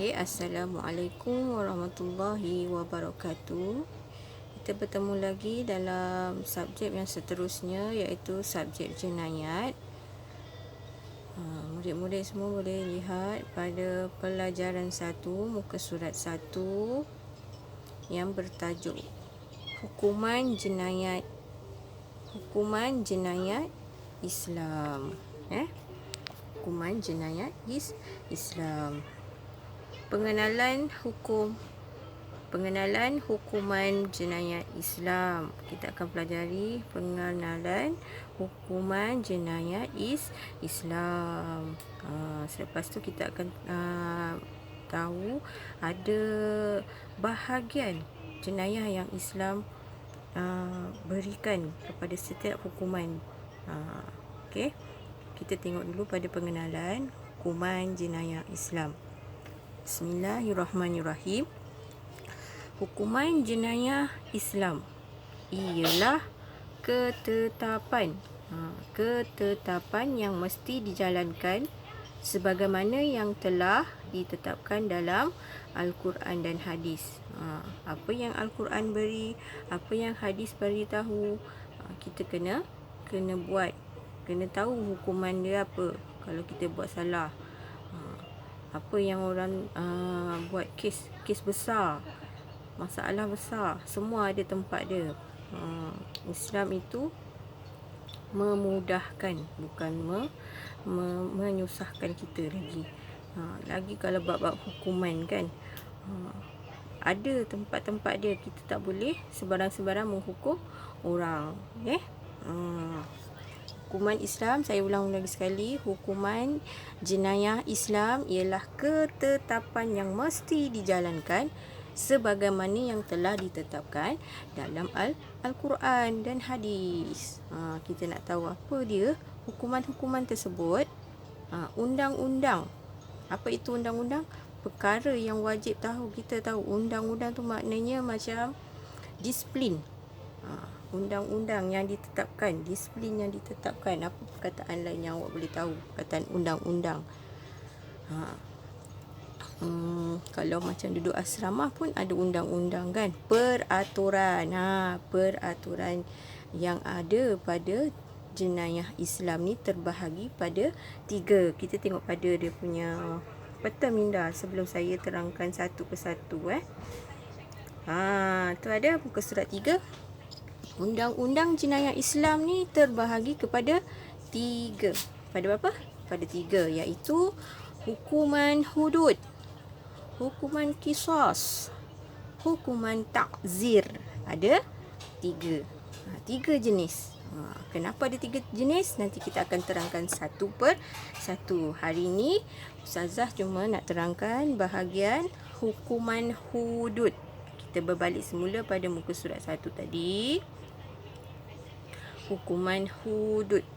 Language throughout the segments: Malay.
Okey, Assalamualaikum warahmatullahi wabarakatuh. Kita bertemu lagi dalam subjek yang seterusnya, iaitu subjek jenayat. Murid-murid semua boleh lihat pada pelajaran 1, muka surat 1 yang bertajuk Hukuman Jenayat Islam. Hukuman jenayat Islam. Pengenalan hukuman jenayat Islam. Kita akan pelajari pengenalan hukuman jenayat Islam. Selepas tu kita akan tahu ada bahagian jenayah yang Islam berikan kepada setiap hukuman. Okey. Kita tengok dulu pada pengenalan hukuman jenayah Islam. Bismillahirrahmanirrahim. Hukuman jenayah Islam ialah ketetapan yang mesti dijalankan sebagaimana yang telah ditetapkan dalam Al-Quran dan hadis. Apa yang Al-Quran beri, apa yang hadis beritahu, kita kena buat. Kena tahu hukuman dia apa kalau kita buat salah. Apa yang orang buat kes besar, masalah besar, semua ada tempat dia. Islam itu memudahkan, bukan menyusahkan kita lagi. Lagi kalau bab-bab hukuman kan, ada tempat-tempat dia. Kita tak boleh sebarang-sebarang menghukum orang. Hukuman Islam, saya ulang lagi sekali, hukuman jenayah Islam ialah ketetapan yang mesti dijalankan sebagaimana yang telah ditetapkan dalam Al-Quran dan hadis. Kita nak tahu apa dia hukuman-hukuman tersebut. Undang-undang. Apa itu undang-undang? Perkara yang wajib tahu. Kita tahu undang-undang tu maknanya macam disiplin. Undang-undang yang ditetapkan, disiplin yang ditetapkan. Apa perkataan lain yang awak boleh tahu? Perkataan undang-undang. Kalau macam duduk asrama pun ada undang-undang kan? Peraturan. Peraturan yang ada pada jenayah Islam ni terbahagi pada 3. Kita tengok pada dia punya peta minda sebelum saya terangkan satu persatu. Tu ada muka surat 3. Undang-undang jenayah Islam ni terbahagi kepada 3. Pada apa? Pada 3, iaitu hukuman hudud, hukuman qisas, hukuman ta'zir. Ada 3. 3 jenis. Kenapa ada 3 jenis? Nanti kita akan terangkan satu per satu. Hari ini Ustazah cuma nak terangkan bahagian hukuman hudud. Kita berbalik semula pada muka surat 1 tadi. Hukuman hudud.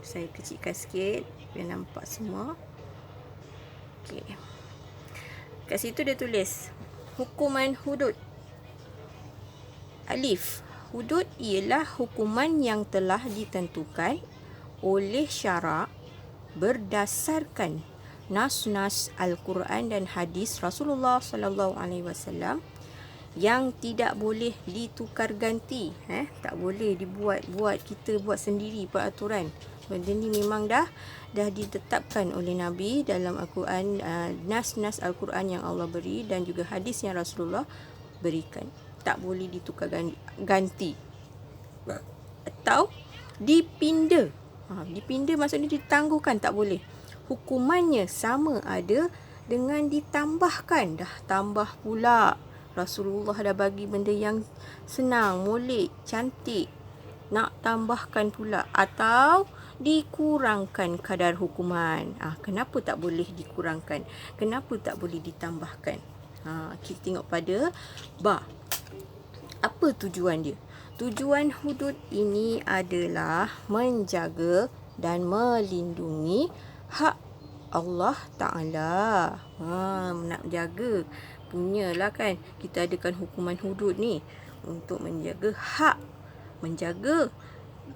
Saya kecilkan sikit biar nampak semua. Okey. Kat situ dia tulis hukuman hudud. Alif. Hudud ialah hukuman yang telah ditentukan oleh syarak berdasarkan nas-nas Al-Quran dan hadis Rasulullah sallallahu alaihi wasallam yang tidak boleh ditukar ganti. Tak boleh dibuat kita buat sendiri peraturan. Benda ni memang dah ditetapkan oleh Nabi dalam Al-Quran, nas-nas Al-Quran yang Allah beri dan juga hadis yang Rasulullah berikan. Tak boleh ditukar ganti atau dipinda. Dipinda maksudnya ditangguhkan, tak boleh. Hukumannya sama ada dengan ditambahkan. Dah tambah pula. Rasulullah dah bagi benda yang senang, molek, cantik. Nak tambahkan pula atau dikurangkan kadar hukuman. Kenapa tak boleh dikurangkan? Kenapa tak boleh ditambahkan? Kita tengok pada ba. Apa tujuan dia? Tujuan hudud ini adalah menjaga dan melindungi hak Allah Ta'ala. Nak jaga. Punyalah kan, kita adakan hukuman hudud ni untuk menjaga hak, menjaga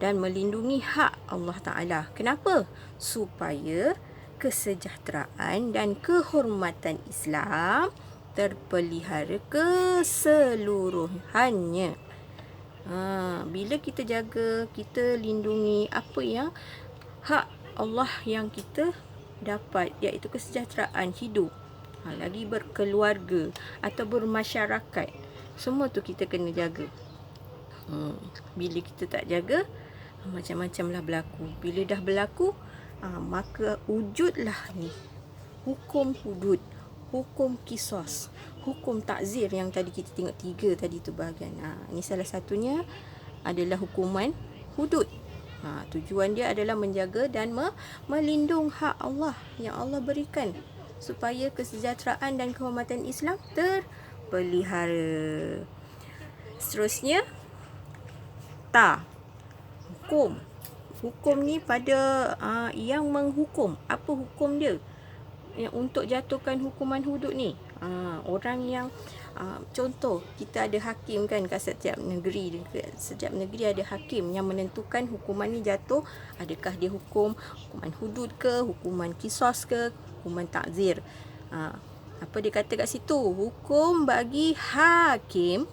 dan melindungi hak Allah Ta'ala. Kenapa? Supaya kesejahteraan dan kehormatan Islam terpelihara keseluruhannya. Bila kita jaga, kita lindungi apa yang hak Allah yang kita dapat, iaitu kesejahteraan hidup, lagi berkeluarga atau bermasyarakat, semua tu kita kena jaga. Bila kita tak jaga, macam-macamlah berlaku. Bila dah berlaku, maka wujudlah ni hukum hudud, hukum kisos, hukum takzir yang tadi kita tengok 3 tadi tu bahagian. Ini salah satunya adalah hukuman hudud. Tujuan dia adalah menjaga dan melindung hak Allah yang Allah berikan supaya kesejahteraan dan kehormatan Islam terpelihara. Seterusnya, hukum. Hukum ni pada yang menghukum. Apa hukum dia? Untuk jatuhkan hukuman hudud ni, orang yang contoh, kita ada hakim kan kat setiap negeri. Setiap negeri ada hakim yang menentukan hukuman ni jatuh. Adakah dia hukuman hudud ke, hukuman kisos ke, hukuman takzir. Apa dia kata kat situ? Hukum bagi hakim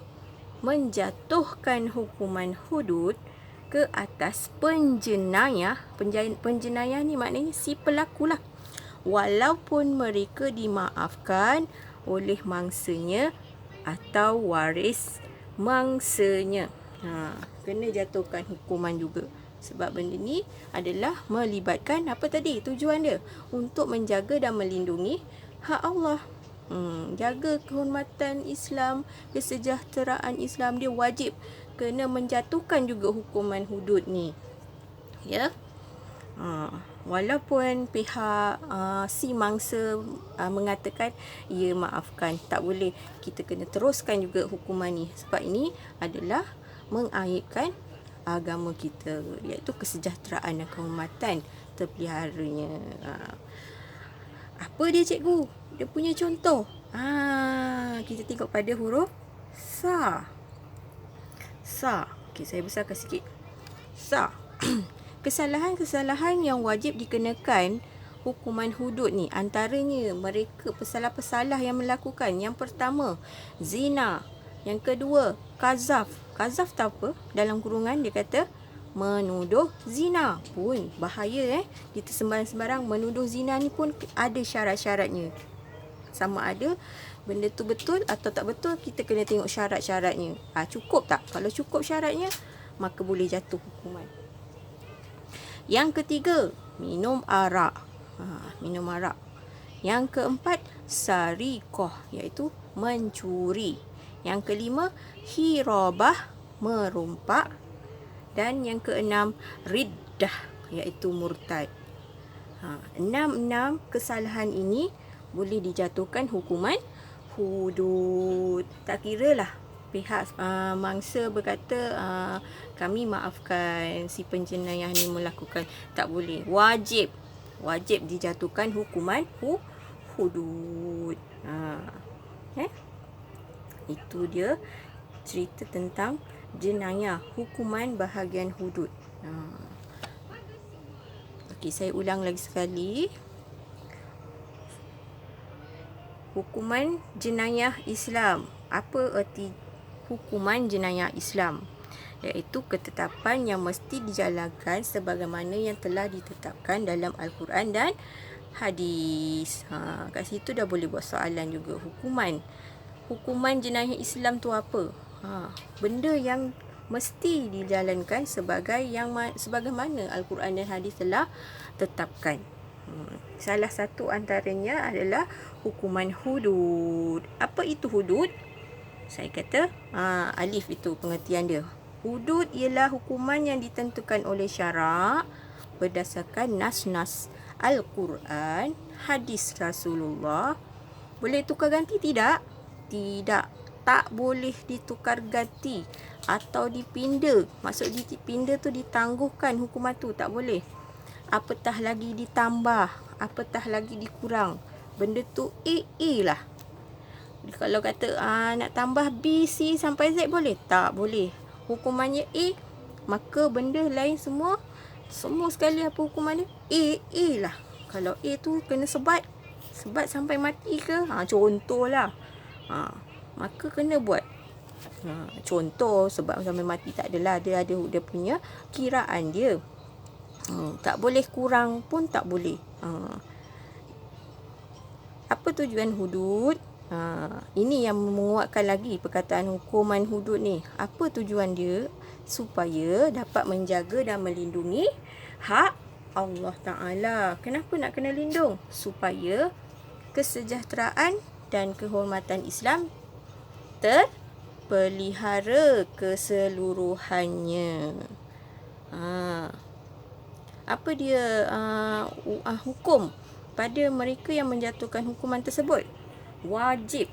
menjatuhkan hukuman hudud ke atas penjenayah. Penjenayah ni maknanya si pelaku lah, walaupun mereka dimaafkan oleh mangsanya atau waris mangsanya. Kena jatuhkan hukuman juga. Sebab benda ni adalah melibatkan apa tadi? Tujuan dia untuk menjaga dan melindungi hak Allah. Jaga kehormatan Islam, kesejahteraan Islam, dia wajib kena menjatuhkan juga hukuman hudud ni. Ya. Walaupun pihak si mangsa mengatakan ia maafkan, tak boleh, kita kena teruskan juga hukuman ni. Sebab ini adalah mengaibkan agama kita, iaitu kesejahteraan dan kehormatan terpeliharanya. Apa dia cikgu? Dia punya contoh. Kita tengok pada huruf sa. Okey, saya besarkan sikit. Sa. Kesalahan-kesalahan yang wajib dikenakan hukuman hudud ni, antaranya mereka pesalah-pesalah yang melakukan. Yang pertama, zina. Yang kedua, kazaf. Kazaf tahu apa? Dalam kurungan dia kata menuduh zina. Pun bahaya kita sembarang-sembarang menuduh zina ni pun ada syarat-syaratnya. Sama ada benda tu betul atau tak betul, kita kena tengok syarat-syaratnya. Cukup tak? Kalau cukup syaratnya, maka boleh jatuh hukuman. Yang ketiga, minum arak. Minum arak. Yang keempat, sariqah, iaitu mencuri. Yang kelima, hirabah, merompak. Dan yang keenam, riddah, iaitu murtad. 6 kesalahan ini boleh dijatuhkan hukuman hudud. Tak kira lah pihak mangsa berkata kami maafkan si penjenayah ni melakukan. Tak boleh. Wajib dijatuhkan hukuman hudud. Itu dia cerita tentang jenayah, hukuman bahagian hudud. Okey, saya ulang lagi sekali. Hukuman jenayah Islam. Apa erti hukuman jenayah Islam? Iaitu ketetapan yang mesti dijalankan sebagaimana yang telah ditetapkan dalam Al-Quran dan hadis. Kat situ dah boleh buat soalan juga. Hukuman jenayah Islam tu apa? Benda yang mesti dijalankan sebagaimana Al-Quran dan hadis telah tetapkan. Salah satu antaranya adalah hukuman hudud. Apa itu hudud? Saya kata alif itu pengertian dia. Hudud ialah hukuman yang ditentukan oleh syarak berdasarkan nas-nas Al-Quran, hadis Rasulullah. Boleh tukar ganti tidak? Tidak. Tak boleh ditukar ganti atau dipinda. Maksud dipinda tu ditangguhkan hukuman tu, tak boleh. Apatah lagi ditambah, apatah lagi dikurang. Benda tu A lah. Kalau kata nak tambah B, C sampai Z boleh? Tak boleh. Hukumannya A, maka benda lain semua sekali apa hukumannya? A lah. Kalau A tu kena sebat sampai mati ke? Contohlah. Maka kena buat. Contoh sebab sampai mati tak adalah, dia ada dia punya kiraan dia. Tak boleh kurang pun tak boleh. Apa tujuan hudud? Ini yang menguatkan lagi perkataan hukuman hudud ni. Apa tujuan dia? Supaya dapat menjaga dan melindungi hak Allah Ta'ala. Kenapa nak kena lindung? Supaya kesejahteraan dan kehormatan Islam terpelihara keseluruhannya. Apa dia hukum pada mereka yang menjatuhkan hukuman tersebut? Wajib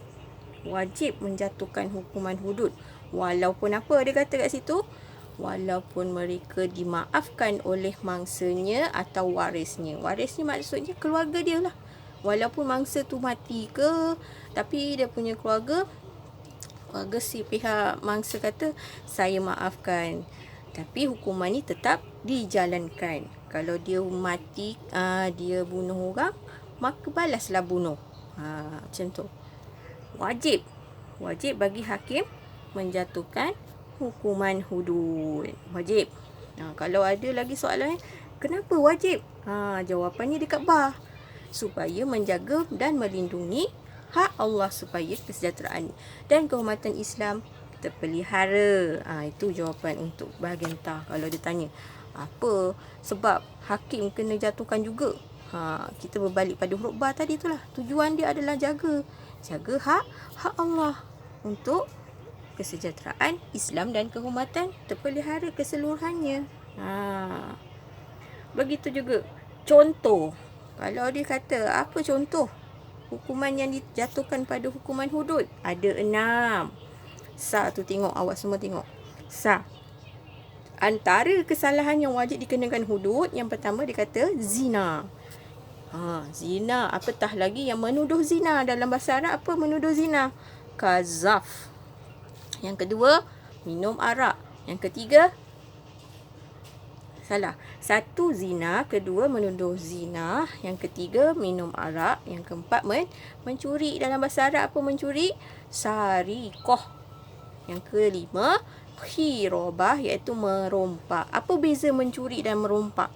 menjatuhkan hukuman hudud. Walaupun apa dia kata kat situ? Walaupun mereka dimaafkan oleh mangsanya atau warisnya. Warisnya maksudnya keluarga dia lah. Walaupun mangsa tu mati ke, tapi dia punya keluarga si pihak mangsa kata, saya maafkan, tapi hukuman ni tetap dijalankan. Kalau dia mati, dia bunuh orang, maka balaslah bunuh. Macam tu. Wajib bagi hakim menjatuhkan hukuman hudud. Wajib. Kalau ada lagi soalan, kenapa wajib? Jawapannya dekat bawah. Supaya menjaga dan melindungi hak Allah, supaya kesejahteraan dan kehormatan Islam terpelihara. Itu jawapan untuk bahagian ta. Kalau dia tanya apa sebab hakim kena jatuhkan juga, kita berbalik pada huruf ba tadi itulah. Tujuan dia adalah jaga hak Allah untuk kesejahteraan Islam dan kehormatan terpelihara keseluruhannya. Begitu juga contoh. Kalau dia kata apa contoh hukuman yang dijatuhkan pada hukuman hudud? Ada 6. Sa tu tengok, awak semua tengok. Sa. Antara kesalahan yang wajib dikenakan hudud, yang pertama dia kata zina. Zina, apatah lagi yang menuduh zina. Dalam bahasa Arab apa menuduh zina? Kazaf. Yang kedua, minum arak. Yang ketiga, satu zina, kedua menuduh zina, yang ketiga minum arak, yang keempat mencuri. Dalam bahasa Arab apa mencuri? Sarikoh. Yang kelima, khirobah, iaitu merompak. Apa beza mencuri dan merompak?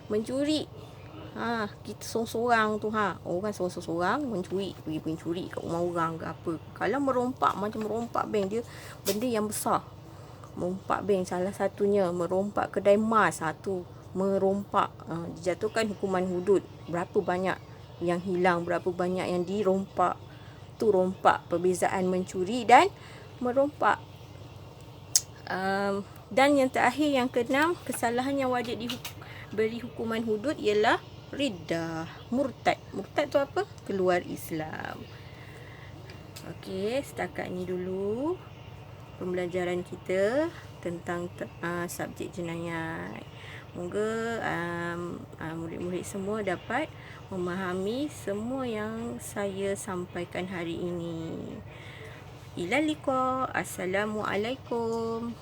Mencuri, kita seorang-seorang tu, orang seorang-seorang mencuri, pergi mencuri kat rumah orang ke apa. Kalau merompak, macam merompak bank, dia benda yang besar. Merompak bank salah satunya, merompak kedai emas, satu merompak, dijatuhkan hukuman hudud. Berapa banyak yang hilang, berapa banyak yang dirompak. Tu rompak, perbezaan mencuri dan merompak. Dan yang terakhir, yang keenam, kesalahan yang wajib diberi hukuman hudud ialah riddah, murtad. Murtad tu apa? Keluar Islam. Okey, setakat ni dulu pembelajaran kita tentang subjek jenayah. Moga murid-murid semua dapat memahami semua yang saya sampaikan hari ini. Ila liqa. Assalamualaikum.